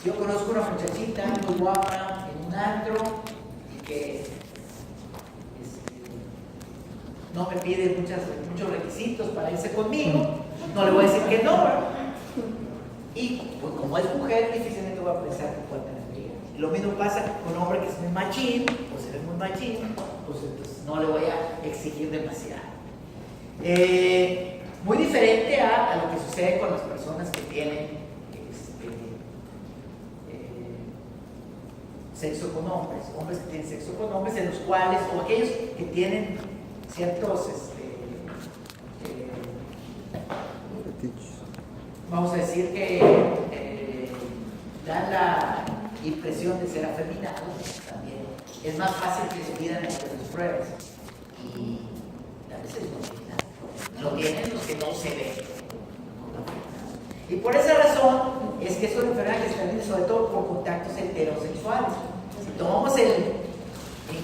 Yo conozco una muchachita muy guapa en un antro y que no me pide muchos requisitos para irse conmigo, no le voy a decir que no, ¿verdad? Y pues, como es mujer, difícilmente voy a pensar que pueda tener amigas. Lo mismo pasa con un hombre que es muy machín, pues él es muy machín, pues entonces no le voy a exigir demasiado. Muy diferente a lo que sucede con las personas que tienen sexo con hombres, hombres que tienen sexo con hombres, en los cuales, o aquellos que tienen ciertos, vamos a decir que dan la impresión de ser afeminados, también es más fácil que se pidan entre las pruebas y a veces no tienen los que no se ven. Y por esa razón es que es una enfermedad que se transmite sobre todo por contactos heterosexuales. Si tomamos en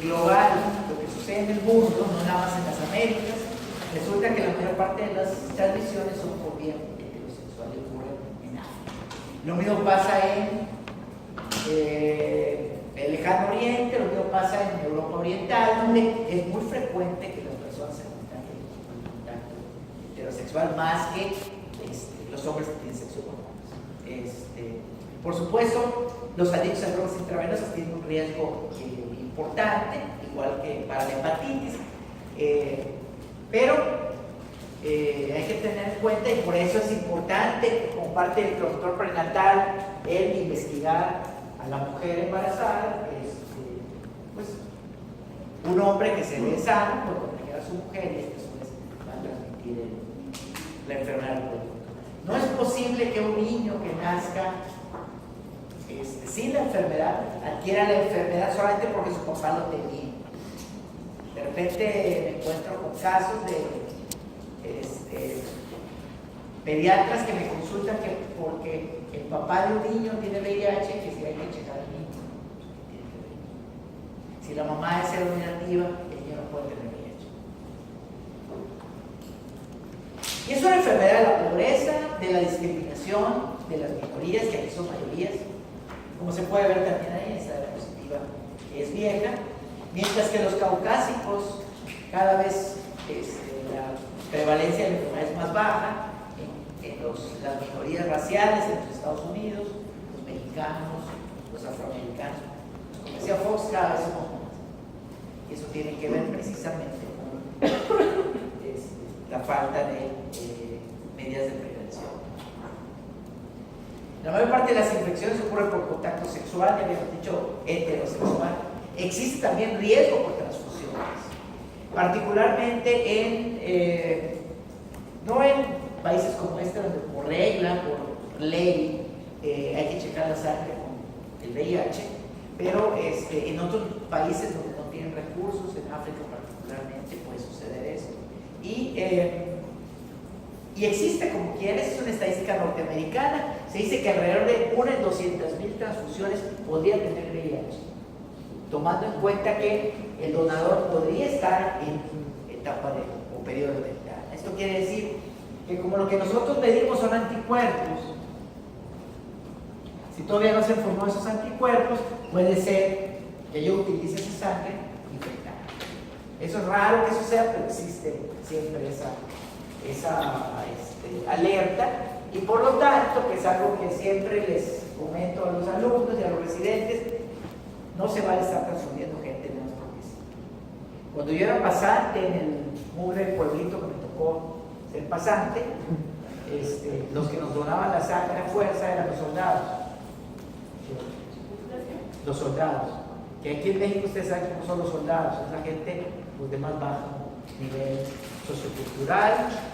global lo que sucede en el mundo, no nada más en las Américas, resulta que la mayor parte de las transmisiones son por vía heterosexual y ocurren en África. Lo mismo pasa en el lejano oriente, lo mismo pasa en Europa oriental, donde es muy frecuente que las personas se contagien con contacto heterosexual más que los hombres que tienen sexo con hombres. Por supuesto, los adictos a drogas intravenosas tienen un riesgo importante, igual que para la hepatitis, pero hay que tener en cuenta, y por eso es importante, como parte del protocolo prenatal, el investigar a la mujer embarazada, pues un hombre que se ve sano puede contagiar a su mujer y después va a transmitir la enfermedad al cuerpo. No es posible que un niño que nazca sin la enfermedad adquiera la enfermedad solamente porque su papá lo tenía. De repente me encuentro con casos de pediatras que me consultan que porque el papá de un niño tiene VIH, que si hay que checar al niño. Si la mamá es seronegativa, el niño no puede tener VIH. Y es una enfermedad de la pobreza, de la discriminación, de las minorías, que aquí son mayorías. Como se puede ver también ahí, esta diapositiva es vieja, mientras que los caucásicos cada vez la prevalencia de la enfermedad es más baja, en las minorías raciales en los Estados Unidos, los mexicanos, los afroamericanos, como decía Fox, cada vez somos más. Y eso tiene que ver precisamente con la falta de medidas de prevención. La mayor parte de las infecciones ocurren por contacto sexual, ya habíamos dicho heterosexual. Existe también riesgo por transfusiones, particularmente no en países como este, donde por regla, por ley, hay que checar la sangre con el VIH, pero en otros países donde no tienen recursos, en África particularmente, puede suceder eso. Y existe, como quieres, es una estadística norteamericana, se dice que alrededor de 1 en 200,000 transfusiones podría tener VIH, tomando en cuenta que el donador podría estar en etapa o periodo dental. Esto quiere decir que como lo que nosotros medimos son anticuerpos, si todavía no se formó esos anticuerpos, puede ser que yo utilice esa sangre infectada. Eso es raro que suceda, pero existe siempre esa alerta, y por lo tanto, que es algo que siempre les comento a los alumnos y a los residentes, no se vale estar transfundiendo gente menos porque sí. Cuando yo era pasante en el mugre pueblito que me tocó ser pasante, los que nos donaban la sangre a fuerza eran los soldados. Los soldados, que aquí en México ustedes saben cómo son los soldados, es la gente pues, de más bajo nivel sociocultural,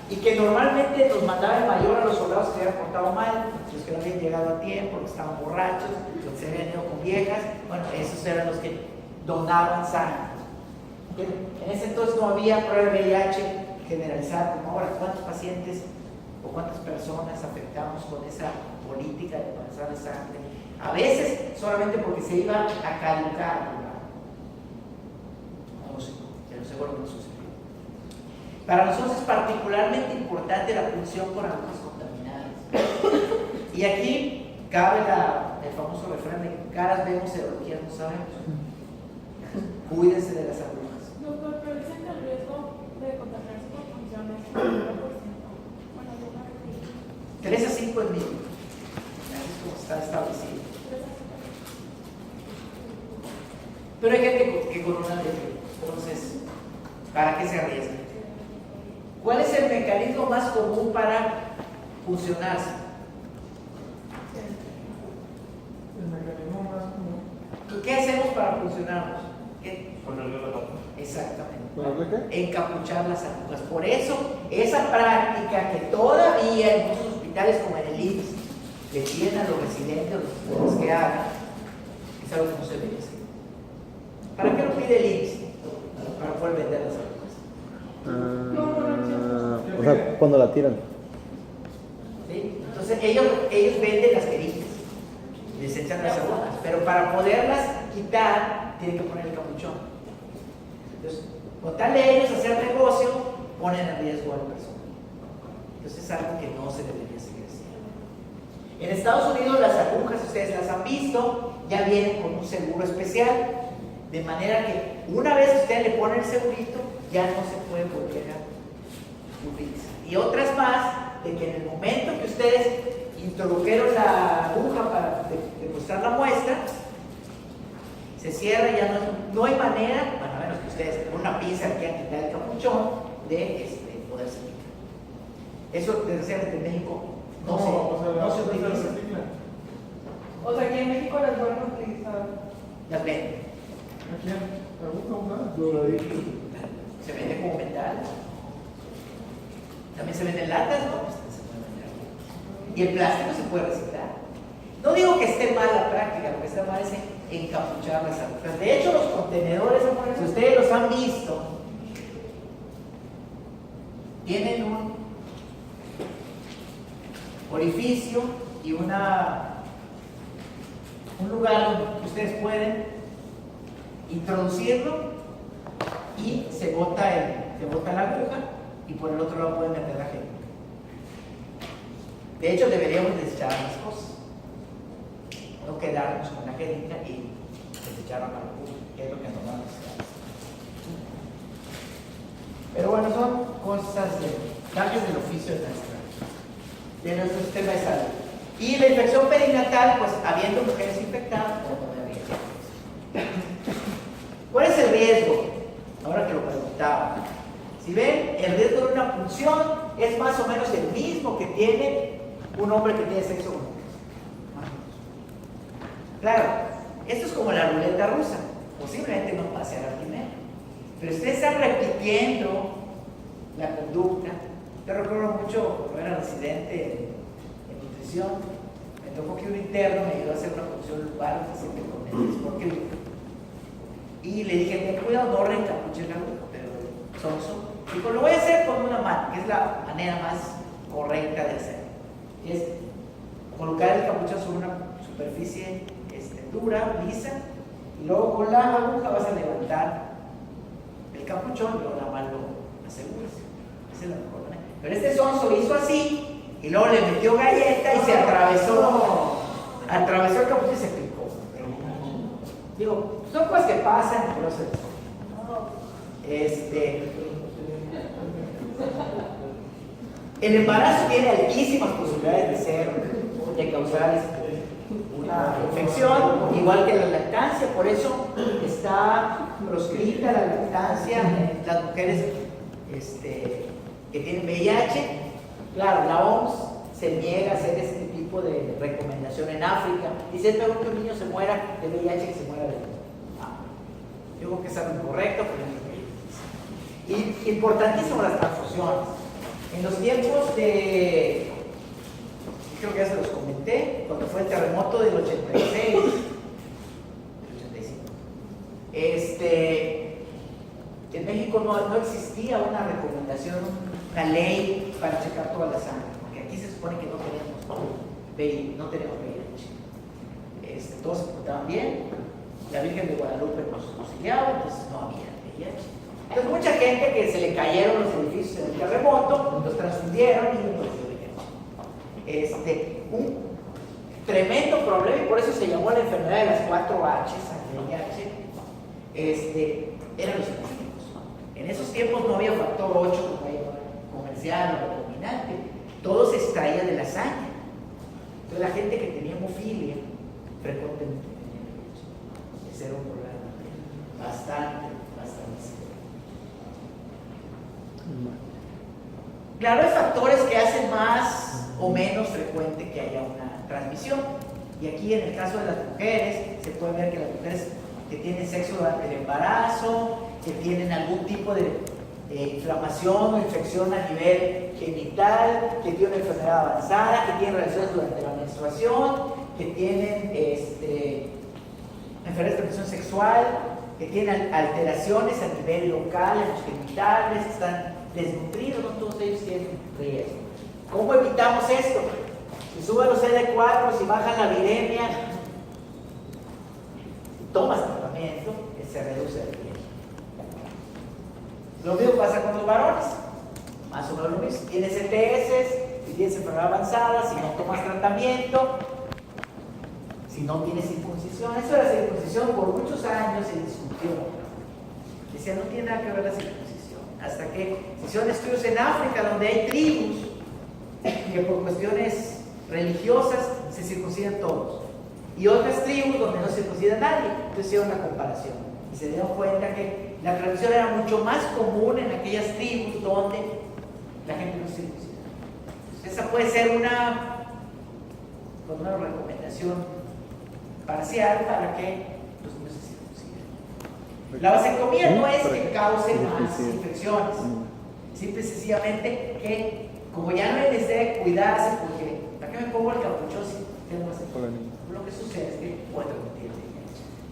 y que normalmente nos mandaba el mayor a los soldados que se habían portado mal, los que no habían llegado a tiempo, los que estaban borrachos, los que se habían ido con viejas. Bueno, esos eran los que donaban sangre. En ese entonces no había prueba de VIH generalizada como ahora. ¿Cuántos pacientes o cuántas personas afectamos con esa política de pasar de sangre? A veces solamente porque se iba a caducar. No sé, pero seguro que no sucedió. Para nosotros es particularmente importante la punción con agujas contaminadas. Y aquí cabe el famoso refrán de caras vemos, ideologías no sabemos. Cuídense de las agujas. Doctor, pero dicen que el riesgo de contagiarse por función es el 9%. Bueno, yo me refiero. 3 a 5 en mínimo. Así es como está establecido. Pero hay gente que con una leve. Entonces, ¿para qué se arriesga? ¿Cuál es el mecanismo más común para funcionarse? El mecanismo más común. ¿Qué hacemos para funcionarnos? Ponerle la pata. Exactamente. ¿Ponerle qué? Encapuchar las agujas. Por eso, esa práctica que todavía en muchos hospitales como en el IMSS le piden a los residentes, a los estudiantes que hagan, es algo que no se debe hacer. ¿Para qué lo pide el IMSS? Para poder vender las agujas. O sea, cuando la tiran. ¿Sí? Entonces ellos venden las jeringas, les echan las agujas, pero para poderlas quitar tienen que poner el capuchón. Entonces, con tal de ellos hacer negocio, ponen en riesgo a la persona. Entonces es algo que no se debería seguir haciendo. En Estados Unidos las agujas, ustedes las han visto, ya vienen con un seguro especial, de manera que una vez ustedes le ponen el segurito, ya no se puede volver a utilizar. Y otras más, de que en el momento que ustedes introdujeron la aguja para demostrar la muestra, se cierra, ya no hay manera, bueno, a menos que ustedes con una pinza quieran quitar el capuchón, de poderse quitar. Eso, desgraciadamente, en México no se utiliza. O sea, que en México las vuelven a utilizar. Las venden. ¿A quién? ¿La busca una? Doradito. Se vende como metal. También se venden latas, ¿no? Se puede vender. Y el plástico se puede reciclar. No digo que esté mal la práctica, lo que está mal es encapuchar las agujas. De hecho, los contenedores, si ustedes los han visto, tienen un orificio y un lugar donde ustedes pueden introducirlo y se bota la aguja y por el otro lado pueden meter la jeringa. De hecho, deberíamos desechar las cosas, no quedarnos con la jeringa y desecharla para el público, que es lo que normalmente se hace. Pero bueno, son cosas de cambios del oficio de nuestro sistema de salud. Y la infección perinatal, pues habiendo mujeres infectadas, pues no habría. ¿Cuál es el riesgo? Ahora que lo preguntaba. Si ven, el riesgo de una punción es más o menos el mismo que tiene un hombre que tiene sexo con mujeres. Claro, esto es como la ruleta rusa. Posiblemente no pase a la primera. Pero ustedes están repitiendo la conducta. Yo recuerdo mucho cuando era residente en nutrición, me tocó que un interno me ayudó a hacer una punción lumbar siempre con el porque y le dije, ten cuidado, no reencapuchen la aguja, pero sonso. Dijo, lo voy a hacer con una mano, que es la manera más correcta de hacerlo. Es colocar el capuchón sobre una superficie dura, lisa, y luego con la aguja vas a levantar el capuchón y luego la mano lo aseguras. Esa es la mejor manera. Pero este sonso hizo así, y luego le metió galleta y se atravesó el capuchón y se picó. Digo, son cosas que pasan, pero el embarazo tiene altísimas posibilidades de causar una infección, igual que la lactancia, por eso está proscrita la lactancia en las mujeres que tienen VIH. Claro, la OMS se niega a hacer este tipo de recomendación en África. Dice, es mejor que un niño se muera de VIH que se muera de yo creo que es algo incorrecto, pero y importantísimo las transfusiones. En los tiempos de, creo que ya se los comenté, cuando fue el terremoto del 86, del 85, en México no existía una recomendación, una ley para checar toda la sangre, porque aquí se supone que no tenemos VIH. Todos se portaban bien. La Virgen de Guadalupe nos guiaba, entonces no había VIH. Entonces mucha gente que se le cayeron los edificios en el terremoto, los transfundieron y no les dio VIH. tremendo problema y por eso se llamó la enfermedad de las 4 H's, VIH, eran los científicos. En esos tiempos no había factor 8 como hay ahora, comercial o dominante, todo se extraía de la sangre. Entonces la gente que tenía hemofilia frecuentemente tenía VIH. Ese era un problema bastante serio. Claro, hay factores que hacen más o menos frecuente que haya una transmisión. Y aquí en el caso de las mujeres, se puede ver que las mujeres que tienen sexo durante el embarazo, que tienen algún tipo de inflamación o infección a nivel genital, que tienen una enfermedad avanzada, que tienen relaciones durante la menstruación, que tienen enfermedad de transmisión sexual, que tienen alteraciones a nivel local en los genitales, que están desnutridos, no todos ellos tienen riesgo. ¿Cómo evitamos esto? Si suben los CD4, si bajan la viremia, si tomas tratamiento, se reduce el riesgo. Lo mismo pasa con los varones, más o menos lo mismo. Tienes ETS, si tienes enfermedad avanzada, si no tomas tratamiento, si no tienes circuncisión. Eso de la circuncisión por muchos años se discutió. Decía, no tiene nada que ver la circuncisión. Hasta que se hicieron estudios en África donde hay tribus que por cuestiones religiosas se circuncidan todos. Y otras tribus donde no se circuncida nadie. Entonces hicieron una comparación. Y se dieron cuenta que la tradición era mucho más común en aquellas tribus donde la gente no se circuncida. Entonces, esa puede ser una recomendación parcial para que los niños se circunciden. La vasectomía no es que cause más infecciones, simple y sencillamente que como ya no hay necesidad de cuidarse, porque ¿para qué me pongo el capuchón si tengo vasectomía? Lo que sucede es que puede transmitir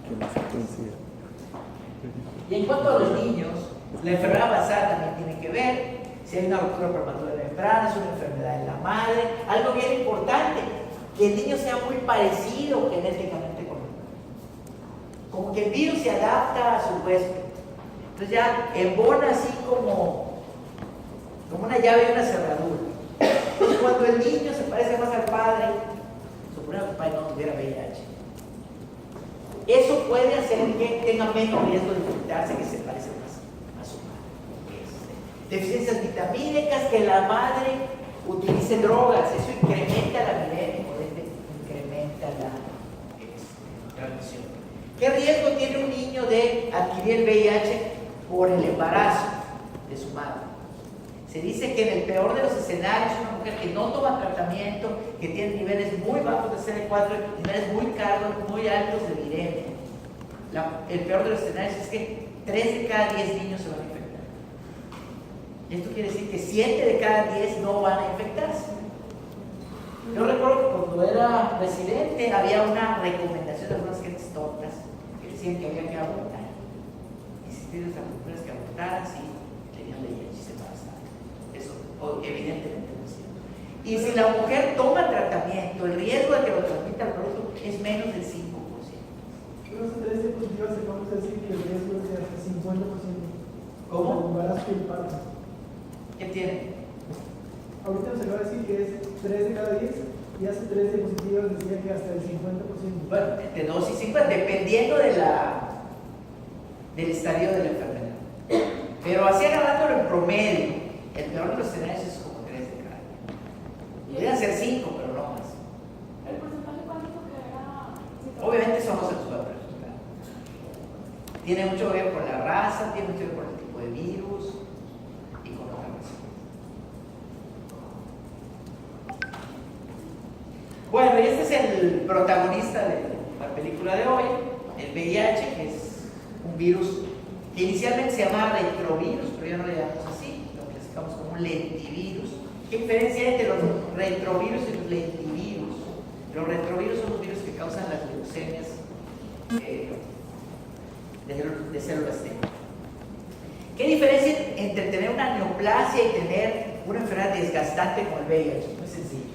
el VIH. Y en cuanto a los niños, la enfermedad basal también tiene que ver si hay una ruptura prematura temprana, es una enfermedad en la madre. Algo bien importante, que el niño sea muy parecido genéticamente con el padre. Como que el virus se adapta a su huésped. Entonces ya embona así como una llave y una cerradura. Entonces cuando el niño se parece más al padre, suponemos que el padre no tuviera VIH. Eso puede hacer que tenga menos riesgo de infectarse, que se parece más a su madre. Deficiencias vitamínicas, que la madre utilice drogas, eso incrementa la viremia, por ende incrementa la transmisión. ¿Qué riesgo tiene un niño de adquirir el VIH por el embarazo de su madre? Se dice que en el peor de los escenarios, una mujer que no toma tratamiento, que tiene niveles muy bajos de CD4, niveles muy altos de viremia. El peor de los escenarios es que 3 de cada 10 niños se van a infectar. Esto quiere decir que 7 de cada 10 no van a infectarse. Yo recuerdo que cuando era residente había una recomendación de algunas gentes tontas que decían que había que abortar. Insistir a las mujeres que abortaran si tenían VIH y se embarazaban. Eso evidentemente no es cierto. Y si la mujer toma tratamiento, el riesgo de que lo transmita al producto es menos del 5%. Pero los tres diapositivas acabamos de decir que el riesgo es de hasta 50%. ¿Cómo? El embarazo y el parto. ¿Qué tiene? Ahorita nos acaba de decir que es 3 de cada 10 y hace 3 diapositivas decía que hasta el 50%. Bueno, entre 2 y 5, dependiendo del estadio de la enfermedad. Pero así agarrándolo en promedio, el peor de los escenarios es como 3 de cada 10. Podrían ser 5, pero no más. ¿El porcentaje cuánto que era? Obviamente eso no se los puede preguntar. Tiene mucho que ver con la raza, tiene mucho que ver con el tipo de virus y con otra razón. Bueno, y este es el protagonista de la película de hoy, el VIH, que es un virus que inicialmente se llamaba retrovirus, pero ya no le llamamos así, lo clasificamos como un lentivirus. ¿Qué diferencia hay entre los retrovirus y los lentivirus? Los retrovirus son los virus que causan las leucemias de células T. ¿Qué diferencia entre tener una neoplasia y tener una enfermedad desgastante como el VIH? Muy sencillo.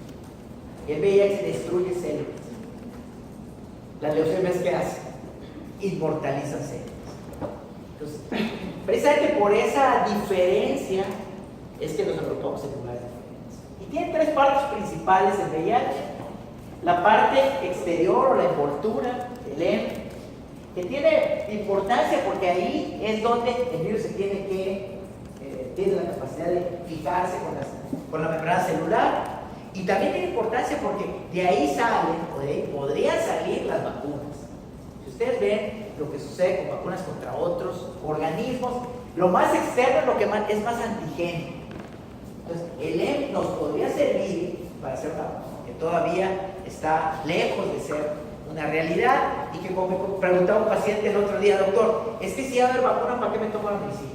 El VIH destruye células. Las leucemias, ¿qué hacen? Inmortalizan células. Entonces, precisamente por esa diferencia es que nos agrupamos en lugares diferentes. Y tiene 3 partes principales el VIH. la parte exterior o la envoltura, el M, que tiene importancia porque ahí es donde el virus se tiene la capacidad de fijarse con la membrana celular. Y también tiene importancia porque de ahí salen, o de ahí podrían salir las vacunas. Si ustedes ven lo que sucede con vacunas contra otros organismos, lo más externo es lo que es más antigénico. Entonces, el M nos podría servir para hacer una vacuna que todavía está lejos de ser una realidad y que, como me preguntaba un paciente el otro día, doctor, es que si va a haber vacuna, ¿para qué me tomo la medicina?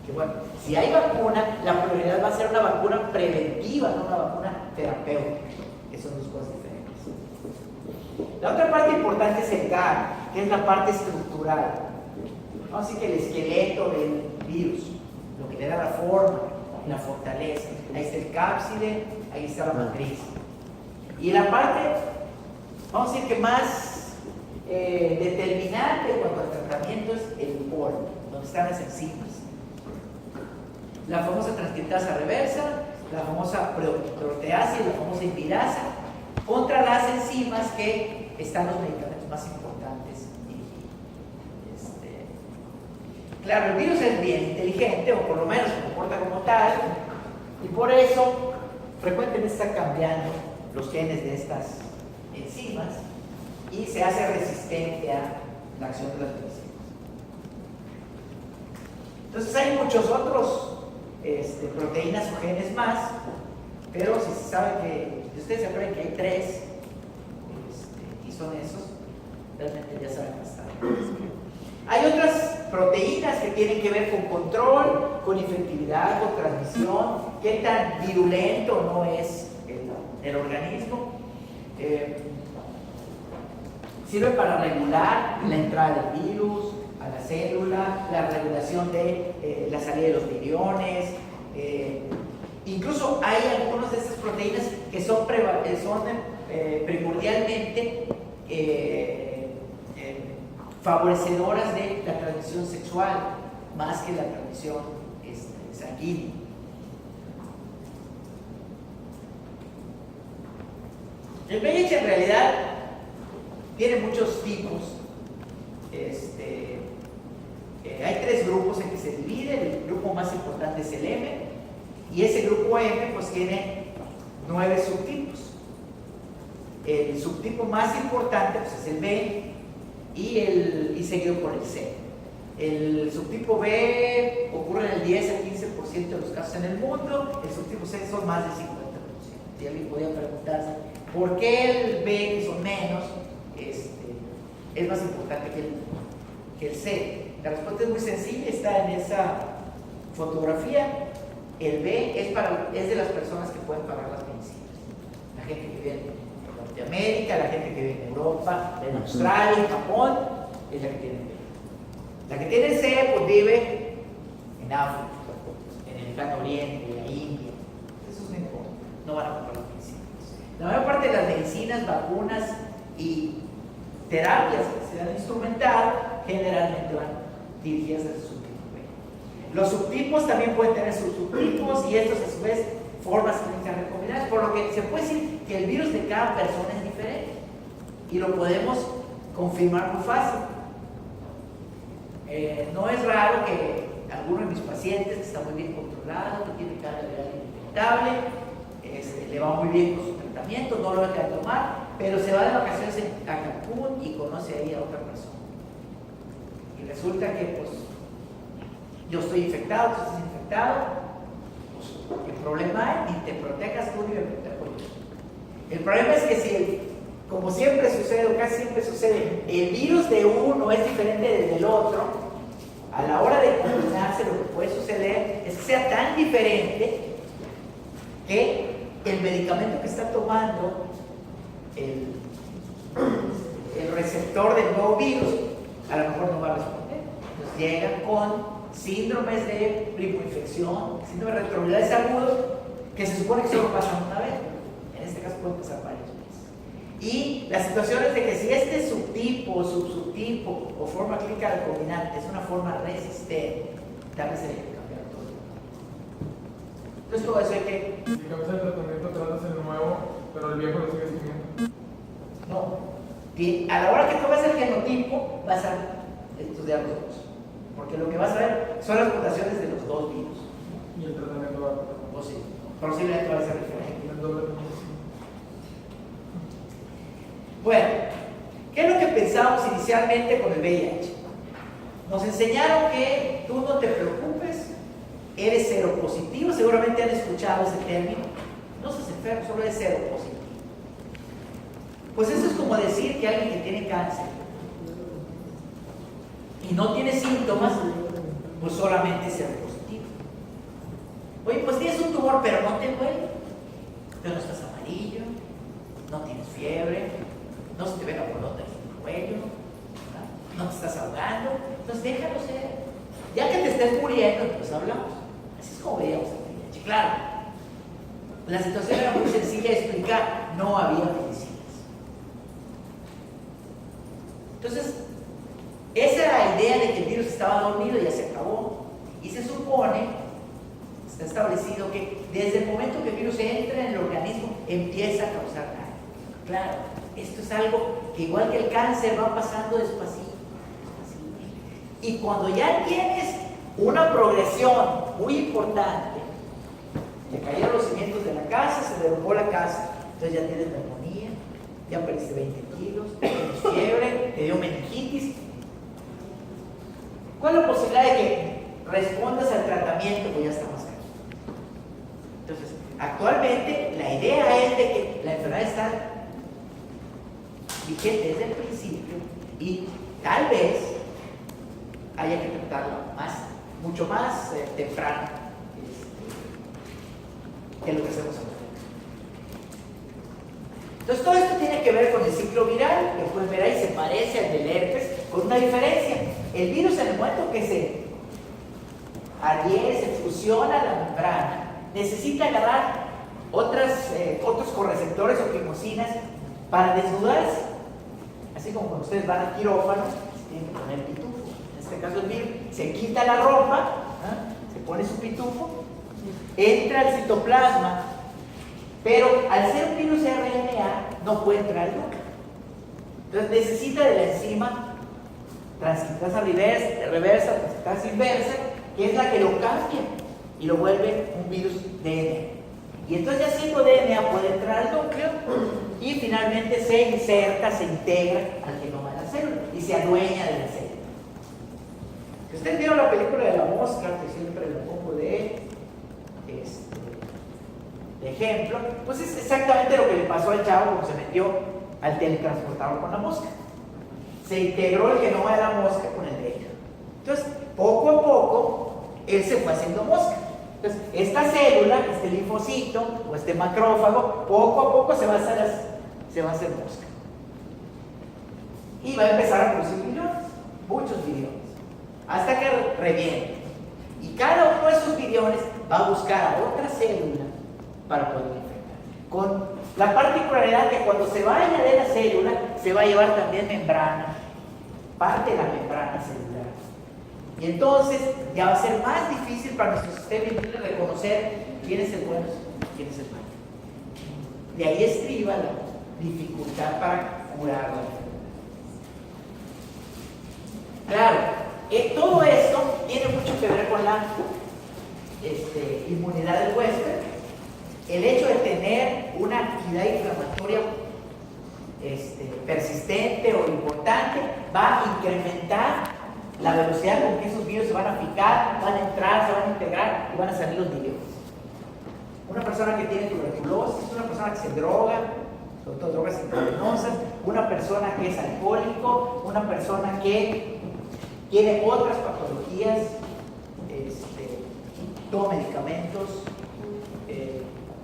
Que bueno, si hay vacuna, la prioridad va a ser una vacuna preventiva, no una vacuna terapéutica, que son dos cosas diferentes. La otra parte importante es el GAR, que es la parte estructural. Vamos a decir que el esqueleto del virus, lo que le da la forma, la fortaleza. Ahí está el cápside, ahí está la matriz. Y la parte, vamos a decir que más determinante en cuanto al tratamiento es el polo, donde están las enzimas. La famosa transcriptasa reversa, la famosa proteasa y la famosa invirasa, contra las enzimas que están los medicamentos más importantes dirigidos. Claro, el virus es bien inteligente, o por lo menos se comporta como tal, y por eso frecuentemente está cambiando los genes de estas enzimas y se hace resistente a la acción de las medicinas. Entonces hay muchos otros proteínas o genes más, pero si se sabe que, ustedes se acuerdan que hay 3, y son esos, realmente ya saben bastante. Hay otras proteínas que tienen que ver con control, con infectividad, con transmisión, qué tan virulento no es el organismo. Sirve para regular la entrada del virus a la célula, la regulación de la salida de los viriones. Incluso hay algunas de estas proteínas que son primordialmente favorecedoras de la transmisión sexual, más que la transmisión sanguínea. El VIH en realidad tiene muchos tipos. Hay 3 grupos en que se divide. El grupo más importante es el M, y ese grupo M pues tiene 9 subtipos. El subtipo más importante pues, es el B y seguido por el C. El subtipo B ocurre en el 10 al 15% de los casos en el mundo. El subtipo C son más del 50%. Y alguien podría preguntarse ¿por qué el B, que son menos, es más importante que el C? La respuesta es muy sencilla, está en esa fotografía. El B es de las personas que pueden pagar las medicinas. La gente que vive en Norteamérica, la gente que vive en Europa, en Australia, en Japón, es la que tiene el B. La que tiene el C, pues vive en África, en el Lejano Oriente, en la India. Eso no importa, no van a comprar las medicinas. La mayor parte de las medicinas, vacunas y terapias que se dan instrumental generalmente van dirigidas al subtipo B. Los subtipos también pueden tener sus subtipos y estos a su vez formas clínicas recomendadas, por lo que se puede decir que el virus de cada persona es diferente y lo podemos confirmar muy fácil. No es raro que alguno de mis pacientes que está muy bien controlado, que tiene carga viral indetectable, le va muy bien con su tratamiento, no lo deja de tomar, pero se va de vacaciones a Cancún y conoce ahí a otra persona. Y resulta que pues yo estoy infectado, tú estás infectado, pues ¿qué problema hay? Ni te protejas tú ni me protejo yo. El problema es que si, como siempre sucede, o casi siempre sucede, el virus de uno es diferente del otro, a la hora de combinarse lo que puede suceder es que sea tan diferente que el medicamento que está tomando el receptor del nuevo virus a lo mejor no va a responder. Entonces llegan con síndromes de primoinfección, síndromes de retrovirales agudos, que se supone que solo pasan una vez, pero en este caso pueden pasar varias veces. Y la situación es de que si este subtipo o subtipo o forma clínica recombinante es una forma resistente, tal vez hay que cambiar todo. Entonces todo eso hay que... Si cambias el tratamiento, tratas el nuevo, pero el viejo lo sigues teniendo. No. A la hora que tú ves el genotipo, vas a estudiar los dos. Porque lo que vas a ver son las mutaciones de los dos virus. Y el tratamiento va a O sí, posiblemente va a ser diferente. el doble combinación. Bueno, ¿qué es lo que pensamos inicialmente con el VIH? Nos enseñaron que tú no te preocupes, eres seropositivo, seguramente han escuchado ese término. No seas enfermo, solo eres seropositivo. Pues eso es como decir que alguien que tiene cáncer y no tiene síntomas, pues solamente es seropositivo. Oye, pues tienes un tumor, pero no te duele, pero no estás amarillo, no tienes fiebre, no se te ve la bolota en el cuello, no te estás ahogando, entonces déjalo ser. Ya que te estés muriendo, pues hablamos. Así es como veíamos el VIH. Claro, la situación era muy sencilla de explicar, no había medicinas. Entonces, esa era la idea de que el virus estaba dormido y ya se acabó. Y se supone, está establecido que desde el momento que el virus entra en el organismo, empieza a causar daño. Claro, esto es algo que igual que el cáncer va pasando despacito. Y cuando ya tienes una progresión muy importante, te cayeron los cimientos de la casa, se derrumbó la casa, entonces ya tienes neumonía, ya perdiste 20 kilos, tienes fiebre, te dio meningitis. ¿Cuál es la posibilidad de que respondas al tratamiento? Pues ya está más caro. Entonces, actualmente la idea es de que la enfermedad está vigente desde el principio y tal vez haya que tratarla mucho más temprano que lo que hacemos ahora. Entonces todo esto tiene que ver con el ciclo viral, que pueden ver ahí, se parece al del herpes, con una diferencia. El virus, en el momento que se adhiere, se fusiona a la membrana, necesita agarrar otros correceptores o quimosinas para desnudarse. Así como cuando ustedes van al quirófano, tienen que poner pitufo. En este caso el virus se quita la ropa, se pone su pitufo, entra al citoplasma, pero al ser un virus RNA no puede entrar al núcleo. Entonces necesita de la enzima transcriptasa reversa, transcriptasa inversa, que es la que lo cambia y lo vuelve un virus DNA. Y entonces ya siendo DNA puede entrar al núcleo y finalmente se inserta, se integra al genoma de la célula y se adueña de la célula. Si ustedes vieron la película de la mosca, que siempre lo pongo de ejemplo, pues es exactamente lo que le pasó al chavo cuando se metió al teletransportador con la mosca. Se integró el genoma de la mosca con el de ella. Entonces, poco a poco, él se fue haciendo mosca. Entonces, esta célula, este linfocito o este macrófago, poco a poco se va a hacer mosca. Y va a empezar a producir billones, muchos billones, hasta que reviente. Y cada uno de esos billones va a buscar a otra célula para poder infectar. Con la particularidad que cuando se vaya de la célula, se va a llevar también membrana, parte de la membrana celular. Y entonces ya va a ser más difícil para nuestro sistema inmune reconocer quién es el bueno y quién es el malo. De ahí estriba la dificultad para curar la enfermedad. Claro, todo esto tiene mucho que ver con la inmunidad del huésped. El hecho de tener una actividad inflamatoria persistente o importante va a incrementar la velocidad con que esos virus se van a picar, van a entrar, se van a integrar y van a salir los billones. Una persona que tiene tuberculosis, una persona que se droga, sobre todo drogas intravenosas, una persona que es alcohólico, una persona que tiene otras patologías, toma medicamentos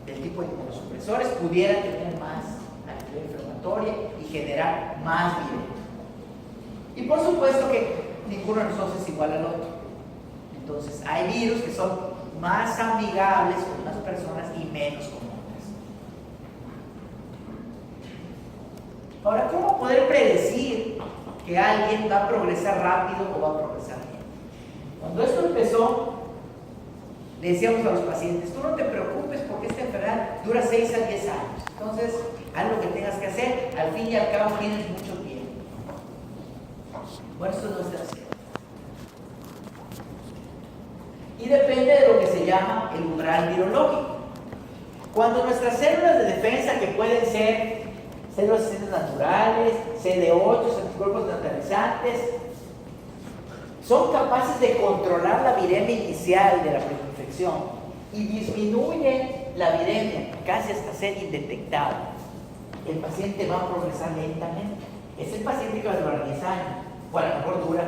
del tipo de inmunosupresores, pudieran tener más actividad inflamatoria y generar más virus. Y por supuesto que ninguno de nosotros es igual al otro. Entonces hay virus que son más amigables con unas personas y menos con otras. Ahora, ¿cómo poder predecir que alguien va a progresar rápido o va a progresar bien? Cuando esto empezó, le decíamos a los pacientes, tú no te preocupes porque esta enfermedad dura 6 a 10 años. Entonces, haz lo que tengas que hacer, al fin y al cabo tienes mucho tiempo. Bueno, eso no es así. Y depende de lo que se llama el umbral virológico. Cuando nuestras células de defensa, que pueden ser células naturales, CD8, anticuerpos neutralizantes, son capaces de controlar la viremia inicial de la preinfección y disminuyen la viremia casi hasta ser indetectable, el paciente va a progresar lentamente. Es el paciente que va a durar 10 años, o a lo mejor dura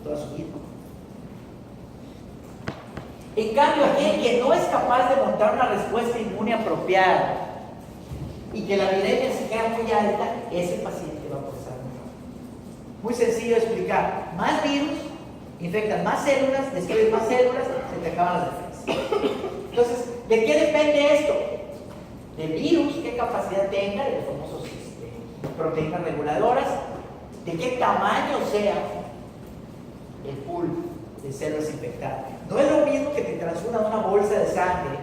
toda su vida. En cambio, aquel que no es capaz de montar una respuesta inmune apropiada y que la viremia se queda muy alta, ese paciente va a progresar muy rápido. Muy sencillo de explicar. Más virus infectan más células, destruyen más células, se te acaban las defensas. Entonces, ¿de qué depende esto? Del virus, qué capacidad tenga, de los famosos proteínas reguladoras, de qué tamaño sea el pool de células infectadas. No es lo mismo que te transfundan una bolsa de sangre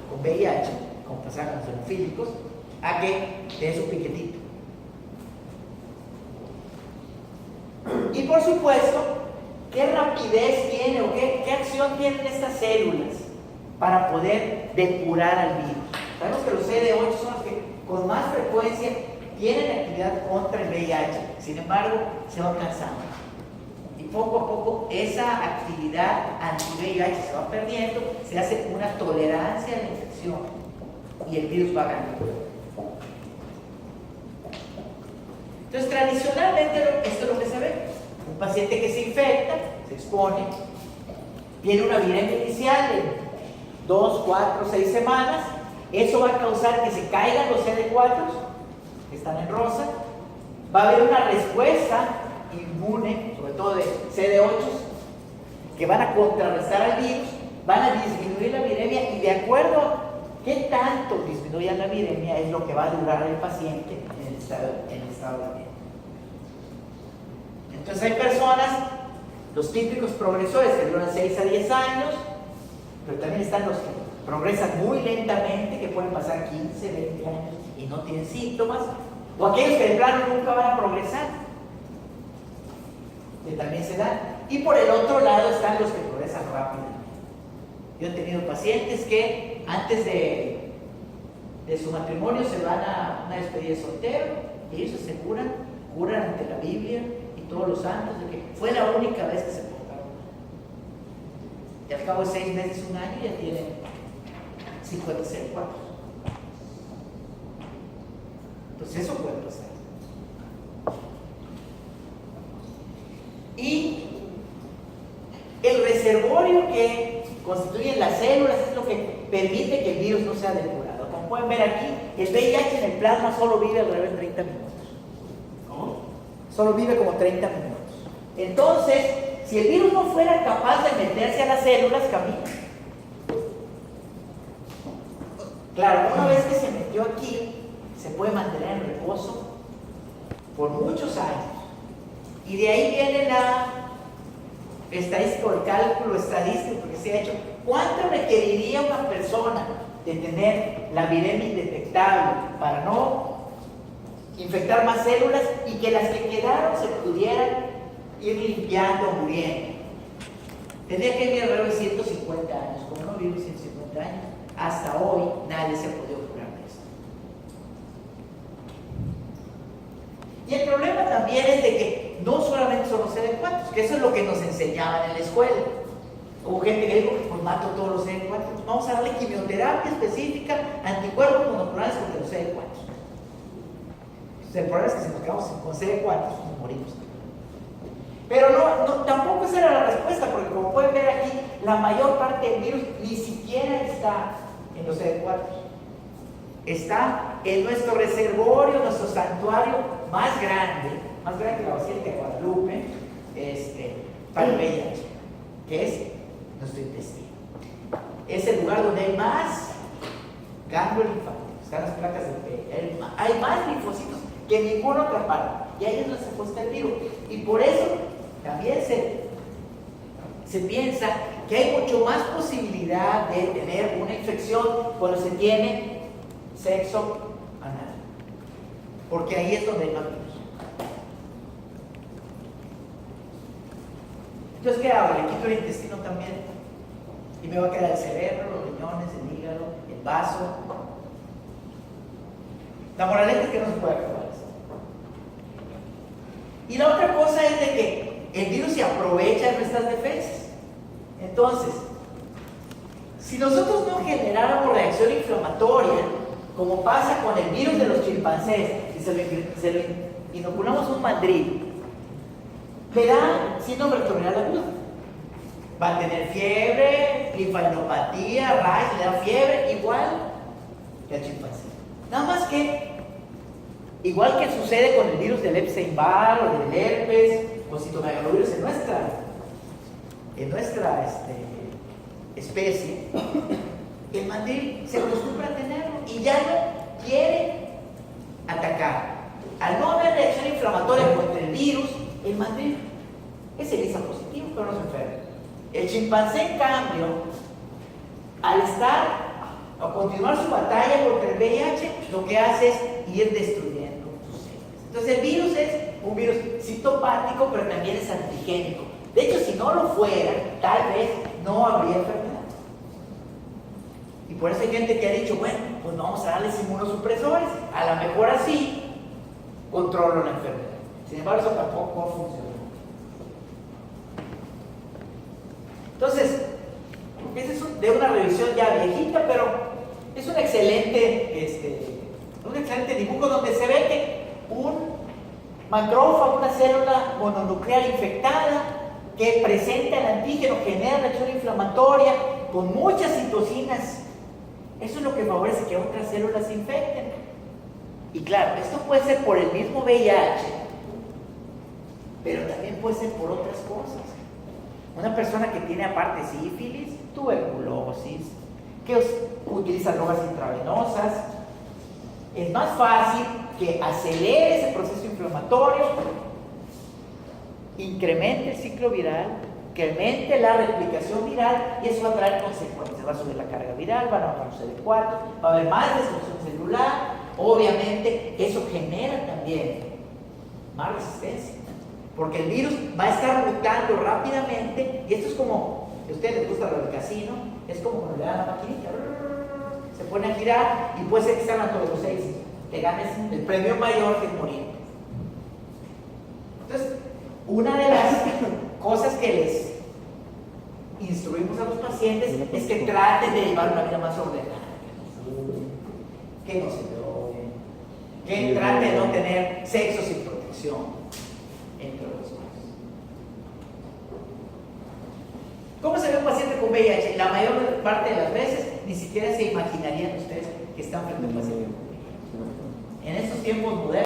con VIH, como pasaba con los hemofílicos, a que te des un piquetito. Y por supuesto, ¿qué rapidez tiene o qué acción tienen estas células para poder depurar al virus? Sabemos que los CD8 son los que con más frecuencia tienen actividad contra el VIH, sin embargo, se van cansando. Y poco a poco esa actividad anti-VIH se va perdiendo, se hace una tolerancia a la infección y el virus va ganando. Entonces, tradicionalmente, esto es lo que se ve. Un paciente que se infecta, se expone, tiene una viremia inicial de 2, 4, 6 semanas. Eso va a causar que se caigan los CD4, que están en rosa. Va a haber una respuesta inmune, sobre todo de CD8, que van a contrarrestar al virus, van a disminuir la viremia y de acuerdo a qué tanto disminuya la viremia es lo que va a durar el paciente en el estado de vida. Entonces hay personas, los típicos progresores que duran 6 a 10 años, pero también están los que progresan muy lentamente, que pueden pasar 15, 20 años y no tienen síntomas, o aquellos que de plano nunca van a progresar, que también se dan. Y por el otro lado están los que progresan rápidamente. Yo he tenido pacientes que antes de su matrimonio se van a una despedida de soltero y ellos se curan ante la Biblia y todos los santos de que fue la única vez que se portaron mal. Y al cabo de 6 meses, un año, ya tienen 56 cuartos. Entonces eso puede pasar. Y el reservorio que constituyen las células es lo que permite que el virus no sea depurado. Como pueden ver aquí, el VIH en el plasma solo vive alrededor de 30 minutos. ¿Cómo? Solo vive como 30 minutos. Entonces, si el virus no fuera capaz de meterse a las células, camina. Claro, una vez que se metió aquí, se puede mantener en reposo por muchos años. Y de ahí viene la estadística, el cálculo estadístico que se ha hecho. ¿Cuánto requeriría una persona de tener la viremia indetectable para no infectar más células y que las que quedaron se pudieran ir limpiando o muriendo? Tendría que vivir alrededor de 150 años. Como no vive 150 años, hasta hoy nadie se ha podido curar de esto. Y el problema también es de que no solamente son los CD4, que eso es lo que nos enseñaban en la escuela. Hubo gente que dijo, pues mato todos los CD4, pues vamos a darle quimioterapia específica, anticuerpos monoclonales contra los CD4. El problema es que si nos quedamos con CD4, nos morimos. Pero tampoco esa era la respuesta, porque como pueden ver aquí, la mayor parte del virus ni siquiera está en los CD4. Está en nuestro reservorio, nuestro santuario más grande que la Basílica de Guadalupe, para el VIH, que es nuestro intestino. Es el lugar donde hay más ganglios linfáticos, están las placas del pene, hay más linfocitos que en ninguna otra parte, y ahí es donde se aposta el virus. Y por eso también se piensa que hay mucho más posibilidad de tener una infección cuando se tiene sexo anal. porque ahí es donde hay más virus. Entonces, ¿qué hago? Le quito el intestino también y me va a quedar el cerebro, los riñones, el hígado, el vaso. La moraleja es que no se puede acabar eso. Y la otra cosa es de que el virus se aprovecha de nuestras defensas. Entonces, si nosotros no generáramos reacción inflamatoria, como pasa con el virus de los chimpancés, y se lo inoculamos a un mandril, le da síndrome rectorenal agudo. Va a tener fiebre, linfadenopatía, rash, le da fiebre, igual que al chimpancé. Nada más que, igual que sucede con el virus del Epstein-Barr o del herpes o citomegalovirus en nuestra especie, el mandril se acostumbra a tenerlo y ya no quiere atacar. Al no haber reacción inflamatoria contra el virus, el mandril es ELISA positivo, pero no se enferma. El chimpancé, en cambio, al a continuar su batalla contra el VIH, lo que hace es ir destruyendo sus células. Entonces el virus es un virus citopático, pero también es antigénico. De hecho, si no lo fuera, tal vez no habría enfermedad. Y por eso hay gente que ha dicho, bueno, pues vamos a darles inmunosupresores. A lo mejor así controlo la enfermedad. Sin embargo, eso tampoco funciona. Entonces, ese es de una revisión ya viejita, pero es un excelente dibujo donde se ve que un macrófago, una célula mononuclear infectada que presenta el antígeno, genera reacción inflamatoria con muchas citocinas. Eso es lo que favorece que otras células se infecten. Y claro, esto puede ser por el mismo VIH, pero también puede ser por otras cosas. Una persona que tiene aparte sífilis, tuberculosis, que utiliza drogas intravenosas, es más fácil que acelere ese proceso inflamatorio, incremente el ciclo viral, que aumente la replicación viral, y eso va a traer consecuencias. Va a subir la carga viral, van a bajar los CD4, va a haber más destrucción celular. Obviamente eso genera también más resistencia, porque el virus va a estar mutando rápidamente, y esto es como, a ustedes les gusta lo del casino, es como cuando le dan la maquinita, se pone a girar y puede ser que salgan todos los 6, te ganes el premio mayor que es morir. Entonces, una de las cosas que les instruimos a los pacientes es que traten de llevar una vida más ordenada, que no se droguen, que traten de no tener sexo sin protección, entre otras cosas. ¿Cómo se ve un paciente con VIH? La mayor parte de las veces ni siquiera se imaginarían ustedes que están frente a un paciente con VIH. En estos tiempos modernos,